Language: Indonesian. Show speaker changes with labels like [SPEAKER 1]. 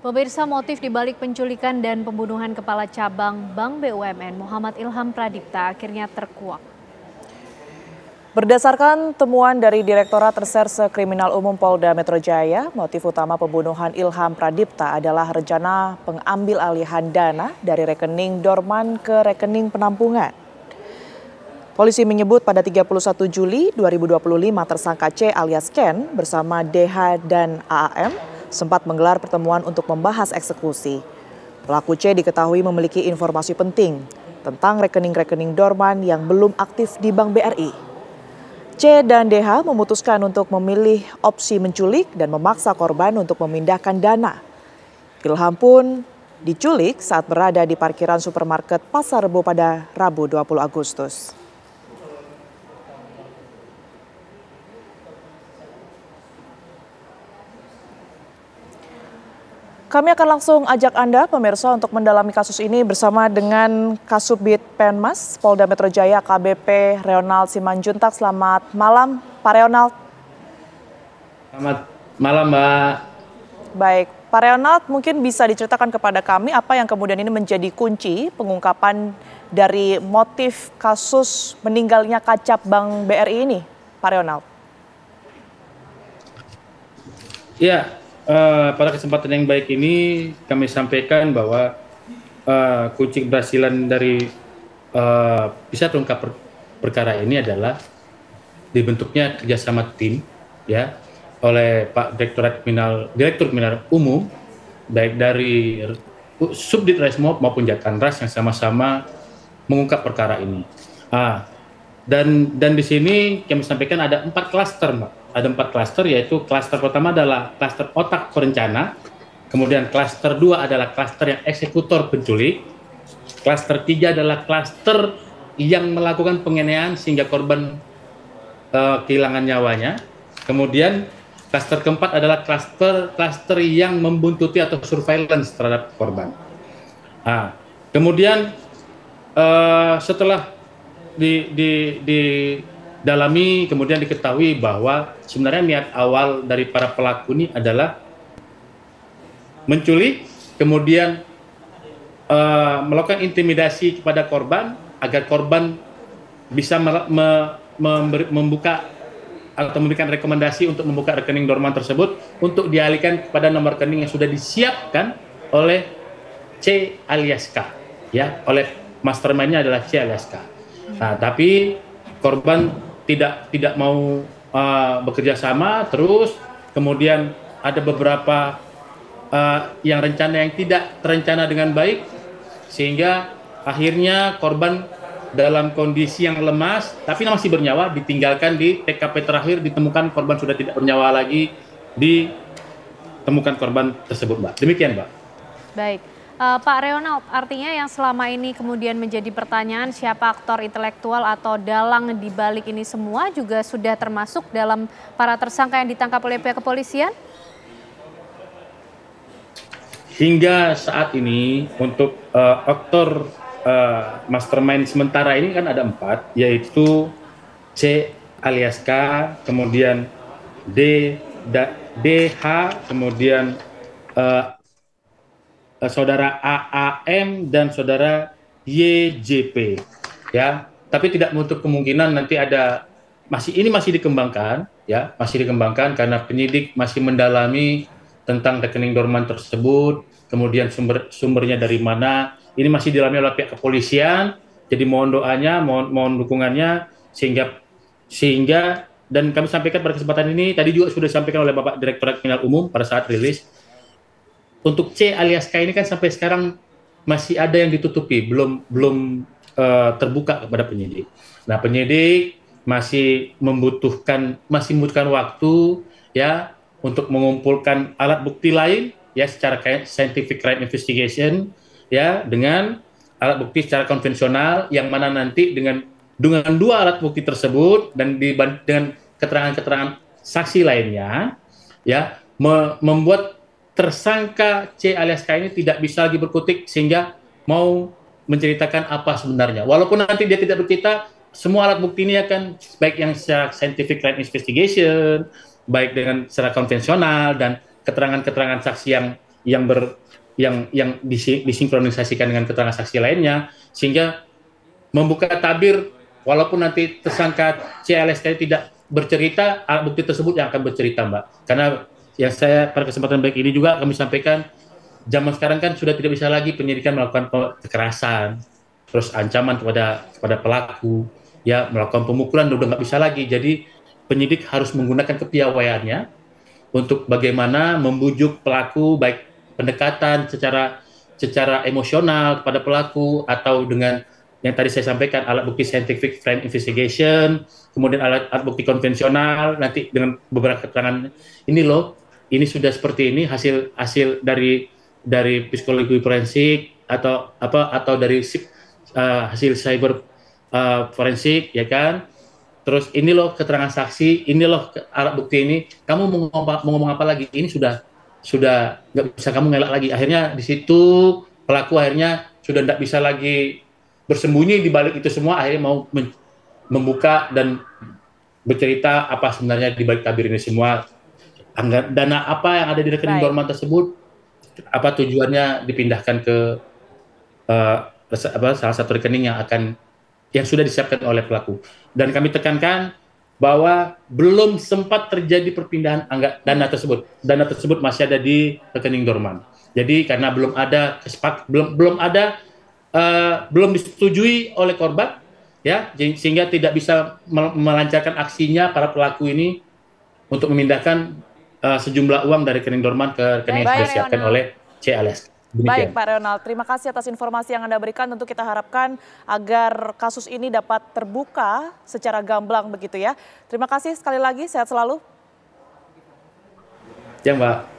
[SPEAKER 1] Pemirsa, motif dibalik penculikan dan pembunuhan Kepala Cabang Bank BUMN Muhammad Ilham Pradipta akhirnya terkuak.
[SPEAKER 2] Berdasarkan temuan dari Direktorat Reserse Kriminal Umum Polda Metro Jaya, motif utama pembunuhan Ilham Pradipta adalah rencana pengambil alihan dana dari rekening dorman ke rekening penampungan. Polisi menyebut pada 31 Juli 2025 tersangka C alias Ken bersama DH dan AAM sempat menggelar pertemuan untuk membahas eksekusi. Pelaku C diketahui memiliki informasi penting tentang rekening-rekening dorman yang belum aktif di Bank BRI. C dan DH memutuskan untuk memilih opsi menculik dan memaksa korban untuk memindahkan dana. Ilham pun diculik saat berada di parkiran supermarket Pasar Rebo pada Rabu 20 Agustus. Kami akan langsung ajak Anda, pemirsa, untuk mendalami kasus ini bersama dengan Kasubdit Penmas Polda Metro Jaya AKBP Reonald Simanjuntak. Selamat malam, Pak Reonald.
[SPEAKER 3] Selamat malam, Mbak.
[SPEAKER 2] Baik, Pak Reonald, mungkin bisa diceritakan kepada kami apa yang kemudian ini menjadi kunci pengungkapan dari motif kasus meninggalnya Kacap Bank BRI ini, Pak Reonald?
[SPEAKER 3] Ya. Pada kesempatan yang baik ini kami sampaikan bahwa kunci keberhasilan dari bisa terungkap perkara ini adalah dibentuknya kerjasama tim ya oleh Pak Direktur Kriminal Umum, baik dari Subdit Resmob maupun Jatanras yang sama-sama mengungkap perkara ini. Dan di sini kami sampaikan ada 4 klaster, Mbak. Ada 4 klaster, yaitu klaster pertama adalah klaster otak perencana, kemudian klaster 2 adalah klaster yang eksekutor penculik, klaster 3 adalah klaster yang melakukan penganiayaan sehingga korban kehilangan nyawanya, kemudian klaster keempat adalah klaster yang membuntuti atau surveillance terhadap korban. Kemudian setelah dalami, kemudian diketahui bahwa sebenarnya niat awal dari para pelaku ini adalah menculik, kemudian melakukan intimidasi kepada korban agar korban bisa membuka atau memberikan rekomendasi untuk membuka rekening dorman tersebut untuk dialihkan kepada nomor rekening yang sudah disiapkan oleh C alias K, ya, oleh mastermind-nya adalah C alias K. Tapi korban tidak mau bekerja sama, terus kemudian ada beberapa yang tidak terencana dengan baik, sehingga akhirnya korban dalam kondisi yang lemas tapi masih bernyawa ditinggalkan di TKP terakhir, ditemukan korban sudah tidak bernyawa lagi, ditemukan korban tersebut, Mbak. Demikian, Mbak.
[SPEAKER 1] Baik. Pak Reonald, artinya yang selama ini kemudian menjadi pertanyaan siapa aktor intelektual atau dalang di balik ini semua juga sudah termasuk dalam para tersangka yang ditangkap oleh pihak kepolisian?
[SPEAKER 3] Hingga saat ini untuk aktor mastermind sementara ini kan ada 4, yaitu C alias K, kemudian DH, kemudian saudara AAM dan saudara YJP, ya. Tapi tidak menutup kemungkinan nanti ada masih dikembangkan, ya, masih dikembangkan karena penyidik masih mendalami tentang rekening dorman tersebut, kemudian sumbernya dari mana. Ini masih didalami oleh pihak kepolisian. Jadi mohon doanya, mohon dukungannya sehingga dan kami sampaikan pada kesempatan ini tadi juga sudah disampaikan oleh Bapak Direktorat Kriminal Umum pada saat rilis. Untuk C alias K ini kan sampai sekarang masih ada yang ditutupi, belum terbuka kepada penyidik. Nah, penyidik masih membutuhkan waktu, ya, untuk mengumpulkan alat bukti lain, ya, secara scientific crime investigation, ya, dengan alat bukti secara konvensional, yang mana nanti dengan 2 alat bukti tersebut dan dengan keterangan-keterangan saksi lainnya, ya, membuat tersangka C alias K ini tidak bisa lagi berkutik sehingga mau menceritakan apa sebenarnya. Walaupun nanti dia tidak bercerita, semua alat bukti ini akan baik yang secara scientific crime investigation, baik dengan secara konvensional dan keterangan-keterangan saksi yang yang disinkronisasikan dengan keterangan saksi lainnya, sehingga membuka tabir walaupun nanti tersangka CLS tadi tidak bercerita, alat bukti tersebut yang akan bercerita, Mbak. Karena yang saya pada kesempatan baik ini juga kami sampaikan, zaman sekarang kan sudah tidak bisa lagi penyidikan melakukan kekerasan, terus ancaman kepada pelaku, ya melakukan pemukulan udah nggak bisa lagi. Jadi penyidik harus menggunakan kepiawaiannya untuk bagaimana membujuk pelaku, baik pendekatan secara emosional kepada pelaku atau dengan yang tadi saya sampaikan alat bukti scientific crime investigation, kemudian alat bukti konvensional, nanti dengan beberapa keterangan ini loh, ini sudah seperti ini hasil dari psikologi forensik atau dari hasil cyber forensik, ya kan. Terus ini loh keterangan saksi, ini loh alat bukti ini. Kamu mau ngomong apa lagi? Ini sudah nggak bisa kamu ngelak lagi. Akhirnya di situ pelaku akhirnya sudah nggak bisa lagi bersembunyi di balik itu semua. Akhirnya mau membuka dan bercerita apa sebenarnya di balik tabir ini semua. Dana apa yang ada di rekening Dorman tersebut, apa tujuannya dipindahkan ke salah satu rekening yang sudah disiapkan oleh pelaku. Dan kami tekankan bahwa belum sempat terjadi perpindahan dana tersebut. Dana tersebut masih ada di rekening Dorman. Jadi karena belum disetujui oleh korban, ya, sehingga tidak bisa melancarkan aksinya para pelaku ini untuk memindahkan sejumlah uang dari rekening Dorman ke rekening yang sudah disiapkan oleh CLS.
[SPEAKER 2] Baik Pak Ronald, terima kasih atas informasi yang Anda berikan. Tentu kita harapkan agar kasus ini dapat terbuka secara gamblang begitu ya. Terima kasih sekali lagi, sehat selalu.
[SPEAKER 3] Ya Mbak.